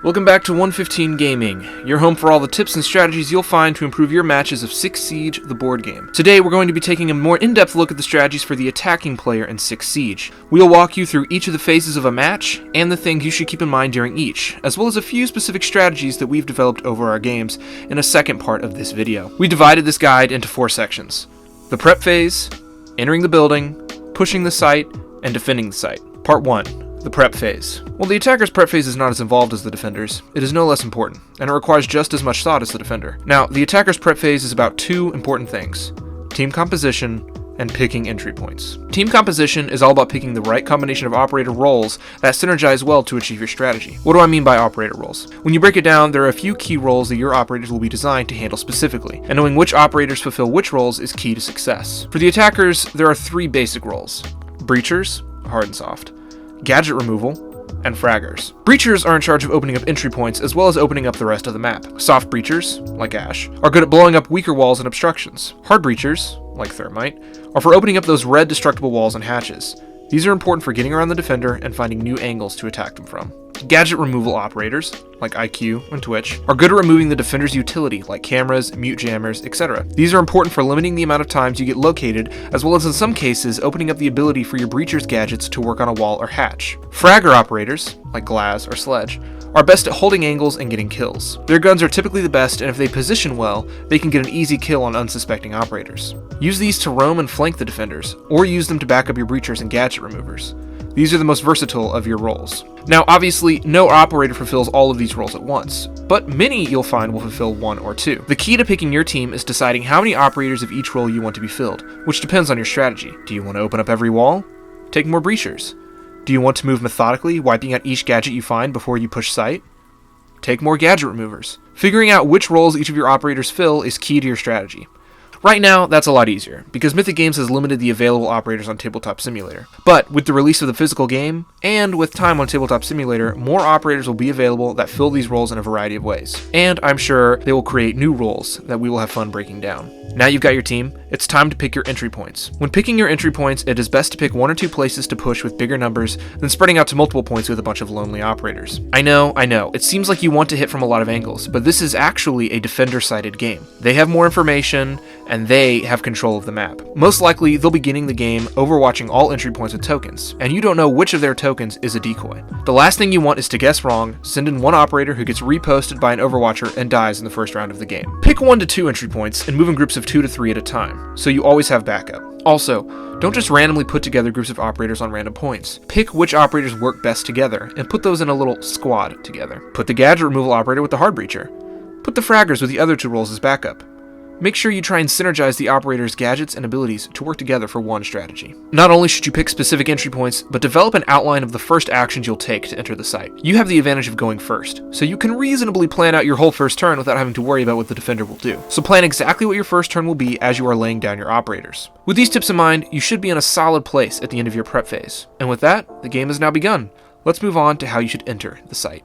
Welcome back to 115 Gaming, your home for all the tips and strategies you'll find to improve your matches of 6 Siege, the board game. Today we're going to be taking a more in-depth look at the strategies for the attacking player in 6 Siege. We'll walk you through each of the phases of a match, and the things you should keep in mind during each, as well as a few specific strategies that we've developed over our games in a second part of this video. We divided this guide into 4 sections: the prep phase, entering the building, pushing the site, and defending the site. Part 1. The prep phase. While the attacker's prep phase is not as involved as the defender's, it is no less important, and it requires just as much thought as the defender. Now, the attacker's prep phase is about 2 important things: team composition and picking entry points. Team composition is all about picking the right combination of operator roles that synergize well to achieve your strategy. What do I mean by operator roles? When you break it down, there are a few key roles that your operators will be designed to handle specifically, and knowing which operators fulfill which roles is key to success. For the attackers, there are 3 basic roles: breachers, hard and soft, gadget removal, and fraggers. Breachers are in charge of opening up entry points as well as opening up the rest of the map. Soft breachers, like Ash, are good at blowing up weaker walls and obstructions. Hard breachers, like Thermite, are for opening up those red destructible walls and hatches. These are important for getting around the defender and finding new angles to attack them from. Gadget removal operators, like IQ and Twitch, are good at removing the defender's utility, like cameras, mute jammers, etc. These are important for limiting the amount of times you get located, as well as in some cases opening up the ability for your breacher's gadgets to work on a wall or hatch. Fragger operators, like Glass or Sledge, are best at holding angles and getting kills. Their guns are typically the best, and if they position well, they can get an easy kill on unsuspecting operators. Use these to roam and flank the defenders, or use them to back up your breachers and gadget removers. These are the most versatile of your roles. Now, obviously, no operator fulfills all of these roles at once, but many you'll find will fulfill 1 or 2. The key to picking your team is deciding how many operators of each role you want to be filled, which depends on your strategy. Do you want to open up every wall? Take more breachers. Do you want to move methodically, wiping out each gadget you find before you push site? Take more gadget removers. Figuring out which roles each of your operators fill is key to your strategy. Right now, that's a lot easier, because Mythic Games has limited the available operators on Tabletop Simulator. But with the release of the physical game, and with time on Tabletop Simulator, more operators will be available that fill these roles in a variety of ways. And I'm sure they will create new roles that we will have fun breaking down. Now you've got your team, it's time to pick your entry points. When picking your entry points, it is best to pick 1 or 2 places to push with bigger numbers than spreading out to multiple points with a bunch of lonely operators. I know, it seems like you want to hit from a lot of angles, but this is actually a defender-sided game. They have more information, and they have control of the map. Most likely, they'll be beginning the game overwatching all entry points with tokens, and you don't know which of their tokens is a decoy. The last thing you want is to guess wrong, send in one operator who gets reposted by an overwatcher and dies in the first round of the game. Pick 1 to 2 entry points and move in groups of 2 to 3 at a time, so you always have backup. Also, don't just randomly put together groups of operators on random points. Pick which operators work best together, and put those in a little squad together. Put the gadget removal operator with the hard breacher. Put the fraggers with the other 2 roles as backup. Make sure you try and synergize the operator's gadgets and abilities to work together for one strategy. Not only should you pick specific entry points, but develop an outline of the first actions you'll take to enter the site. You have the advantage of going first, so you can reasonably plan out your whole first turn without having to worry about what the defender will do. So plan exactly what your first turn will be as you are laying down your operators. With these tips in mind, you should be in a solid place at the end of your prep phase. And with that, the game has now begun. Let's move on to how you should enter the site.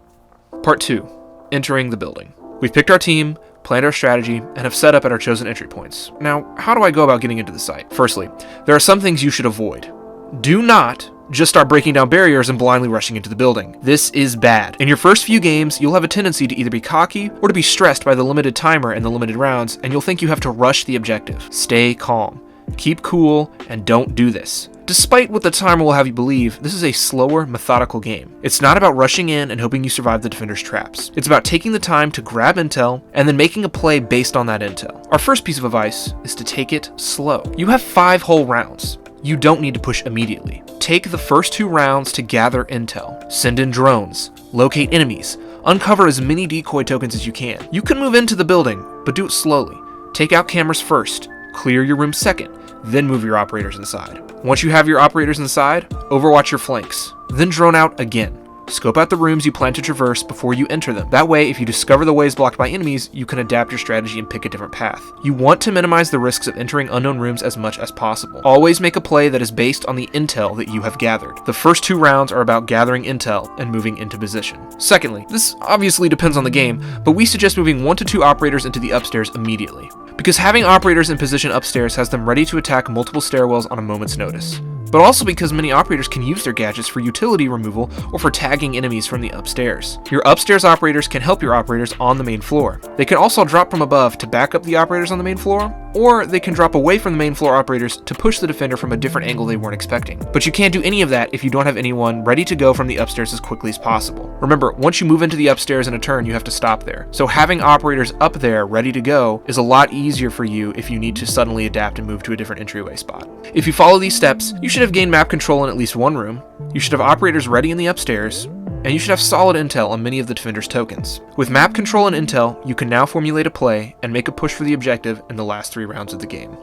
Part 2. Entering the building. We've picked our team, planned our strategy, and have set up at our chosen entry points. Now, how do I go about getting into the site? Firstly, there are some things you should avoid. Do not just start breaking down barriers and blindly rushing into the building. This is bad. In your first few games, you'll have a tendency to either be cocky or to be stressed by the limited timer and the limited rounds, and you'll think you have to rush the objective. Stay calm. Keep cool, and don't do this. Despite what the timer will have you believe, this is a slower, methodical game. It's not about rushing in and hoping you survive the defender's traps. It's about taking the time to grab intel and then making a play based on that intel. Our first piece of advice is to take it slow. You have 5 whole rounds. You don't need to push immediately. Take the first 2 rounds to gather intel. Send in drones. Locate enemies. Uncover as many decoy tokens as you can. You can move into the building, but do it slowly. Take out cameras first. Clear your room second. Then move your operators inside. Once you have your operators inside, overwatch your flanks. Then drone out again. Scope out the rooms you plan to traverse before you enter them. That way, if you discover the ways blocked by enemies, you can adapt your strategy and pick a different path. You want to minimize the risks of entering unknown rooms as much as possible. Always make a play that is based on the intel that you have gathered. The first 2 rounds are about gathering intel and moving into position. Secondly, this obviously depends on the game, but we suggest moving 1 to 2 operators into the upstairs immediately, because having operators in position upstairs has them ready to attack multiple stairwells on a moment's notice. but also because many operators can use their gadgets for utility removal or for tagging enemies from the upstairs. Your upstairs operators can help your operators on the main floor. They can also drop from above to back up the operators on the main floor, or they can drop away from the main floor operators to push the defender from a different angle they weren't expecting. But you can't do any of that if you don't have anyone ready to go from the upstairs as quickly as possible. Remember, once you move into the upstairs in a turn, you have to stop there. So having operators up there ready to go is a lot easier for you if you need to suddenly adapt and move to a different entryway spot. If you follow these steps, you should have gained map control in at least one room, you should have operators ready in the upstairs, and you should have solid intel on many of the defender's tokens. With map control and intel, you can now formulate a play and make a push for the objective in the last 3 rounds of the game.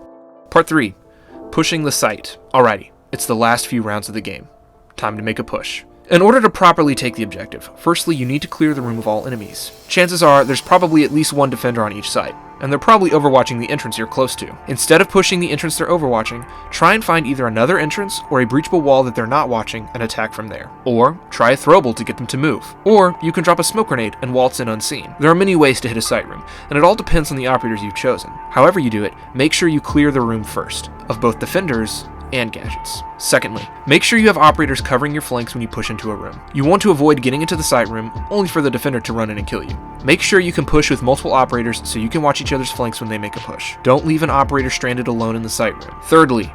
Part 3. Pushing the site. Alrighty, it's the last few rounds of the game. Time to make a push. In order to properly take the objective, firstly you need to clear the room of all enemies. Chances are there's probably at least one defender on each site, and they're probably overwatching the entrance you're close to. Instead of pushing the entrance they're overwatching, try and find either another entrance or a breachable wall that they're not watching and attack from there. Or try a throwable to get them to move. Or you can drop a smoke grenade and waltz in unseen. There are many ways to hit a site room, and it all depends on the operators you've chosen. However you do it, make sure you clear the room first, of both defenders and gadgets. Secondly, make sure you have operators covering your flanks when you push into a room. You want to avoid getting into the site room only for the defender to run in and kill you. Make sure you can push with multiple operators so you can watch each other's flanks when they make a push. Don't leave an operator stranded alone in the site room. Thirdly,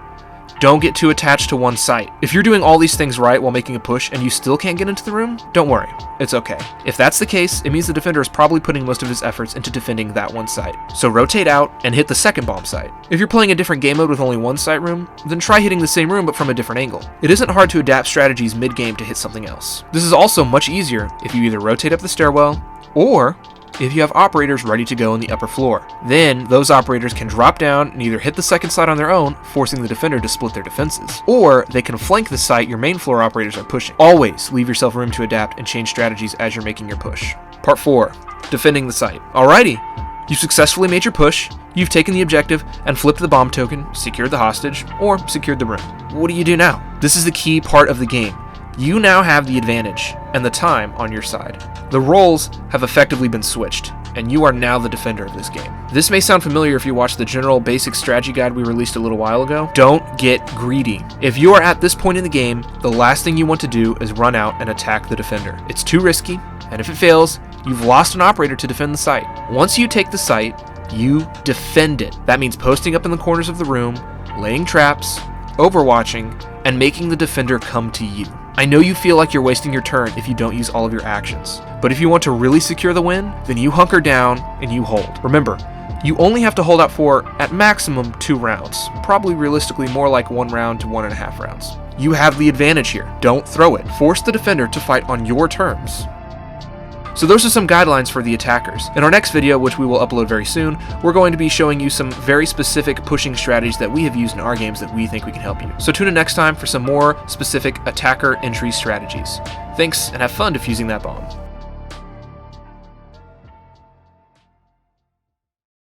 don't get too attached to one site. If you're doing all these things right while making a push and you still can't get into the room, don't worry, it's okay. If that's the case, it means the defender is probably putting most of his efforts into defending that one site. So rotate out and hit the second bomb site. If you're playing a different game mode with only one site room, then try hitting the same room but from a different angle. It isn't hard to adapt strategies mid-game to hit something else. This is also much easier if you either rotate up the stairwell or if you have operators ready to go on the upper floor. Then those operators can drop down and either hit the second site on their own, forcing the defender to split their defenses, or they can flank the site your main floor operators are pushing. Always leave yourself room to adapt and change strategies as you're making your push. Part 4. Defending the site. Alrighty, you've successfully made your push, you've taken the objective and flipped the bomb token, secured the hostage, or secured the room. What do you do now? This is the key part of the game. You now have the advantage and the time on your side. The roles have effectively been switched, and you are now the defender of this game. This may sound familiar if you watched the general basic strategy guide we released a little while ago. Don't get greedy. If you are at this point in the game, the last thing you want to do is run out and attack the defender. It's too risky, and if it fails, you've lost an operator to defend the site. Once you take the site, you defend it. That means posting up in the corners of the room, laying traps, overwatching, and making the defender come to you. I know you feel like you're wasting your turn if you don't use all of your actions, but if you want to really secure the win, then you hunker down and you hold. Remember, you only have to hold out for, at maximum, 2 rounds, probably realistically more like 1 round to 1.5 rounds. You have the advantage here. Don't throw it. Force the defender to fight on your terms. So those are some guidelines for the attackers. In our next video, which we will upload very soon, we're going to be showing you some very specific pushing strategies that we have used in our games that we think we can help you. So tune in next time for some more specific attacker entry strategies. Thanks, and have fun defusing that bomb.